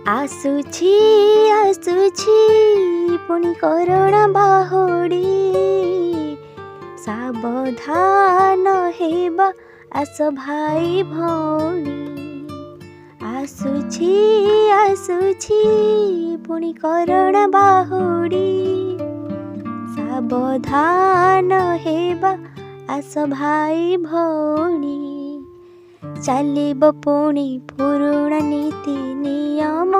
आसुछि आसुछि पुणी करोना बाहुडी सावधान हेबा आस भाई भौणी। आसुछि आसुछि पुणी करोना बाहुडी सावधान हेबा आस भाई भौणी। चलिब पुणी पुरुणा नीति नियम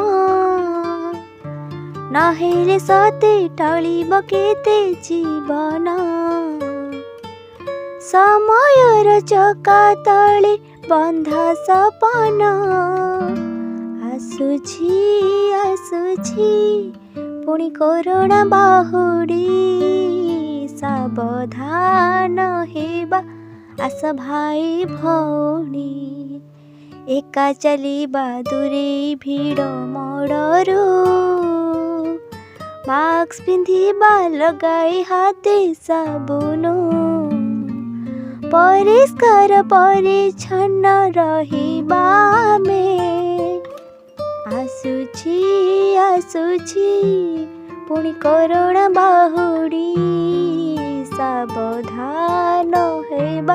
नहेले सते टलिब केते जीवन। समयर चका तले बंधा सपन आसुछि आसुछि पुणी करोना बाहुडी सावधान हेबा आस भाई भौणी। एका चलिबा दूरे भिड़ मोड़रू मास्क पिंधिबा लगाई हाथे साबुन परिष्कार परिच्छन्न रहिबा में। आसुछि आसुछि पुणी करोना बाहुडी सावधान हेबा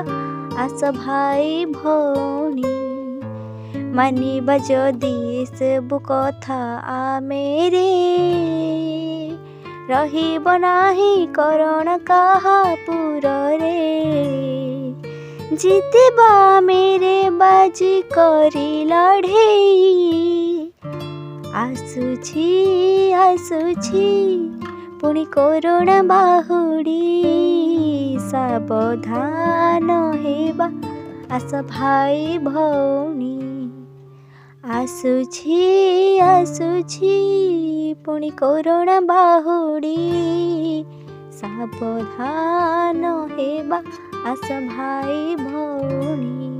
आस भाई भौणी। मानिबा जदि सबु कथा आमेरे रहिब नाही करोना काहा पुररे। जितिबा मेरे बाजी करी लढ़ेई। आसुछि आसुछि पुणी करोना बाहुडी सावधान हेबा आस भाई भौणी। आसुछि आसुछि पुणी करोना बाहुडी सावधान हेबा आस भाई भौणी।